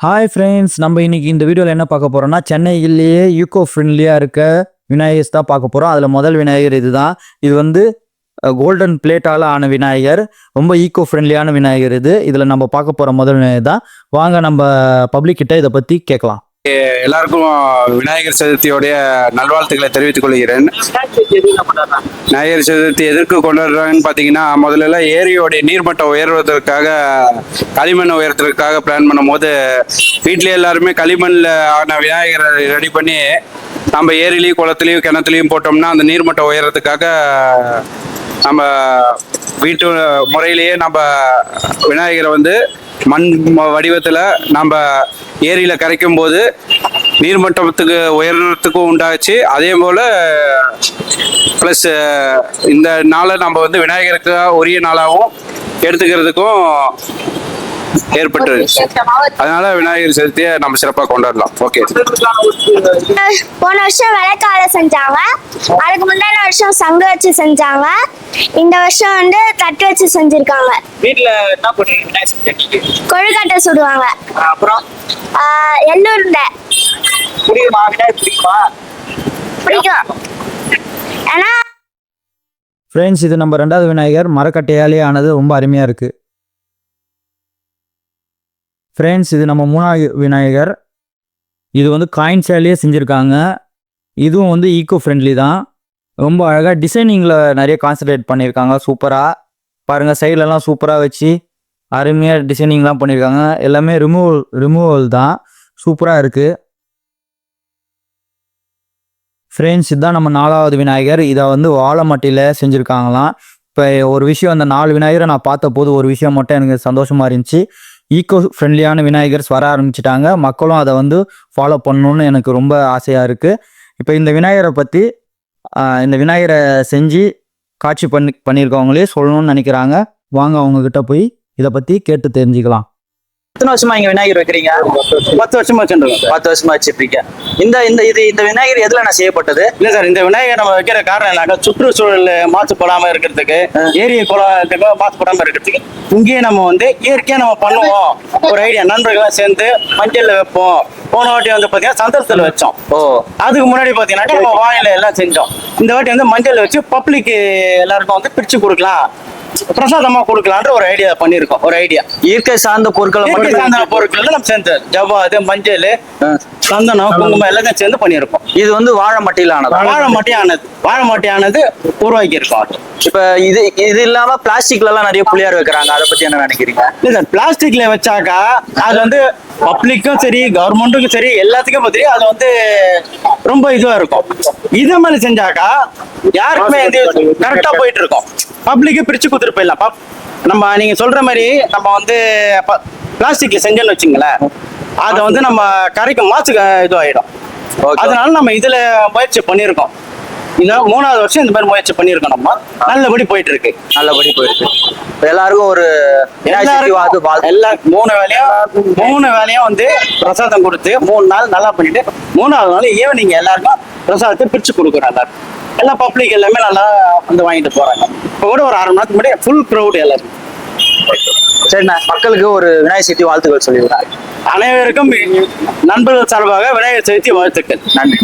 Hi friends, நம்ம இன்னைக்கு இந்த வீடியோவில் என்ன பார்க்க போறோம்னா, சென்னையிலேயே ஈகோ ஃப்ரெண்ட்லியாக இருக்க விநாயகர்ஸ் தான் பார்க்க போகிறோம். அதில் முதல் விநாயகர் இதுதான். இது வந்து கோல்டன் பிளேட்டால் ஆன விநாயகர். ரொம்ப ஈகோ ஃப்ரெண்ட்லியான விநாயகர் இது. இதில் நம்ம பார்க்க போகிற முதல் விநாயகர் தான். வாங்க நம்ம பப்ளிக் கிட்ட இதை பற்றி கேட்கலாம். எல்லாருக்கும் விநாயகர் சதுர்த்தியோடைய நல்வாழ்த்துக்களை தெரிவித்துக் கொள்கிறேன். விநாயகர் சதுர்த்தி எதற்கு கொண்டாடுறாங்கன்னு பார்த்தீங்கன்னா, முதல்ல ஏரியோடைய நீர்மட்டம் உயர்வதற்காக களிமண் உயர்த்துறதுக்காக பிளான் பண்ணும் போது வீட்டிலே எல்லாருமே களிமண்ணில் ஆன விநாயகரை ரெடி பண்ணி நம்ம ஏரியிலையும் குளத்துலையும் கிணத்துலையும் போட்டோம்னா அந்த நீர்மட்டம் உயர்றதுக்காக நம்ம வீட்டு முறையிலேயே நம்ம விநாயகரை வந்து மண் வடிவத்தில் நம்ம ஏரியில் கரைக்கும் போது நீர்மட்டத்துக்கு உயர்றதுக்கும் உண்டாச்சு. அதே போல் ப்ளஸ் இந்த நாளை நம்ம வந்து விநாயகருக்கு உரிய நாளாகவும் எடுத்துக்கிறதுக்கும் ஏற்பட்டு, அதனால விநாயகர் சதுர்த்தியை நம்ம சிறப்பாக கொண்டாடலாம். ஓகே, போன வருஷம் விளக்கால செஞ்சாங்க, அதுக்கு முன்னாடி வருஷம் சங்கு வச்சு செஞ்சாங்க, இந்த வருஷம் வந்து தட்டு வச்சு செஞ்சிருக்காங்க. வீட்ல என்ன பண்ணுவீங்க? கொழுக்கட்டை சுடுவாங்க. அப்புறம் எள்ளுருண்டை பிடிக்குமா? விநாயகர் பிடிக்குமா? பிடிக்கும். ஏன்னா ஃப்ரெண்ட்ஸ், இது நம்ம ரெண்டாவது விநாயகர் மரக்கட்டையாலே ஆனது. ரொம்ப அருமையாக இருக்குது. ஃப்ரெண்ட்ஸ், இது நம்ம மூணாவது விநாயகர். இது வந்து காயின்ஸாலேயே செஞ்சுருக்காங்க. இதுவும் வந்து ஈகோ ஃப்ரெண்ட்லி தான். ரொம்ப அழகாக டிசைனிங்கில் நிறைய கான்சன்ட்ரேட் பண்ணியிருக்காங்க. சூப்பராக பாருங்கள், சைட்லலாம் சூப்பராக வச்சு அருமையாக டிசைனிங்லாம் பண்ணியிருக்காங்க. எல்லாமே ரிமூவல் தான். சூப்பராக இருக்குது. ஃப்ரெண்ட்ஸ், இதுதான் நம்ம நாலாவது விநாயகர். இதை வந்து வாழை மட்டியில் செஞ்சுருக்காங்களாம். இப்போ ஒரு விஷயம், அந்த 4 விநாயகரை நான் பார்த்த போது ஒரு விஷயம் மட்டும் எனக்கு சந்தோஷமாக இருந்துச்சு. ஈகோ ஃப்ரெண்ட்லியான விநாயகர்ஸ் வர ஆரம்பிச்சிட்டாங்க. மக்களும் அதை வந்து ஃபாலோ பண்ணணுன்னு எனக்கு ரொம்ப ஆசையாக இருக்குது. இப்போ இந்த விநாயகரை பற்றி இந்த விநாயகரை செஞ்சு காட்சி பண்ணியிருக்கவங்களே சொல்லணும்னு நினைக்கிறாங்க. வாங்க அவங்கக்கிட்ட போய் இதை பற்றி கேட்டு தெரிஞ்சுக்கலாம். எத்தனை வருஷமா இங்க விநாயகர் வைக்கிறீங்க? 10 வருஷமா வச்சுருக்கோம். 10 வருஷமா வச்சிருக்கீங்க. இந்த விநாயகர் எதுல நான் செய்யப்பட்டது? இல்ல சார், இந்த விநாயகர் நம்ம வைக்கிற காரணம் என்னக்கா, சுற்றுச்சூழல் மாசுபடாம இருக்கிறதுக்கு, ஏரிய குளத்துக்கு மாசுபடாம இருக்கிறதுக்கு இங்கேயே நம்ம வந்து இயற்கையா நம்ம பண்ணுவோம். ஒரு ஐடியா, நண்பர்கள்லாம் சேர்ந்து மஞ்சள்ல வைப்போம். போன வாட்டி வந்து பாத்தீங்கன்னா சந்தர்ப்பத்தில் வச்சோம். அதுக்கு முன்னாடி பாத்தீங்கன்னா நம்ம வாயில எல்லாம் செஞ்சோம். இந்த வாட்டி வந்து மஞ்சள் வச்சு பப்ளிக் எல்லாருக்கும் வந்து பிரிச்சு கொடுக்கலாம், பிரசாதமா கொடுக்கலான்ற ஒரு ஐடியா பண்ணிருக்கோம். ஒரு ஐடியா, இயற்கை சார்ந்த பொருட்கள் நம்ம சேர்ந்து ஜவ்வாது, மஞ்சள், சந்தனம், குங்குமம் எல்லாத்தையும் சேர்ந்து பண்ணியிருக்கோம். இது வந்து வாழை மட்டையிலானது. வாழை மட்டையானது உருவாக்கி இருக்கோம். இப்ப இது இல்லாம பிளாஸ்டிக்ல எல்லாம் நிறைய புளியார் வைக்கிறாங்க, அதை பத்தி என்ன நினைக்கிறீங்க? இல்ல சார், பிளாஸ்டிக்ல வச்சாக்கா அது வந்து பப்ளிக்கும் சரி, கவர்மெண்ட்டுக்கும் சரி, எல்லாத்துக்கும் சரி அது வந்து ரொம்ப இதுவா இருக்கும். இதே மாதிரி செஞ்சாக்கா யாருக்குமே கரெக்டா போயிட்டு இருக்கோம். பப்ளிக்கு பிரிச்சு கொடுத்துட்டு போயிடலாம். நம்ம நீங்க சொல்ற மாதிரி நம்ம வந்து பிளாஸ்டிக்ல செஞ்சோன்னு வச்சுங்களேன், அதை வந்து நம்ம கரைக்கு மாசு இதுவாயிடும். அதனால நம்ம இதுல முயற்சி பண்ணியிருக்கோம். இதான் 3வது வருஷம் இந்த மாதிரி முயற்சி பண்ணியிருக்கோம். நம்ம நல்லபடி போயிட்டு இருக்கு. எல்லாருக்கும் ஒரு எல்லா 3 வேலையும் வந்து பிரசாதம் கொடுத்து 3 நாள் நல்லா பண்ணிட்டு 3வது நாள் ஈவினிங் எல்லாருக்கும் பிரசாதத்தை பிரிச்சு கொடுக்குறோம். எல்லாரும் எல்லா பப்ளிக் எல்லாமே நல்லா வந்து வாங்கிட்டு போறாங்க. இப்போ கூட ஒரு 1/2 மணி நேரத்துக்கு முன்னாடி ஃபுல் க்ரௌட் எல்லாரும். சரிண்ணா, மக்களுக்கு ஒரு விநாயகர் சதுர்த்தி வாழ்த்துக்கள் சொல்லிடுறேன். அனைவருக்கும் நண்பர்கள் சார்பாக விநாயகர் சதுர்த்தி வாழ்த்துக்கள். நன்றி.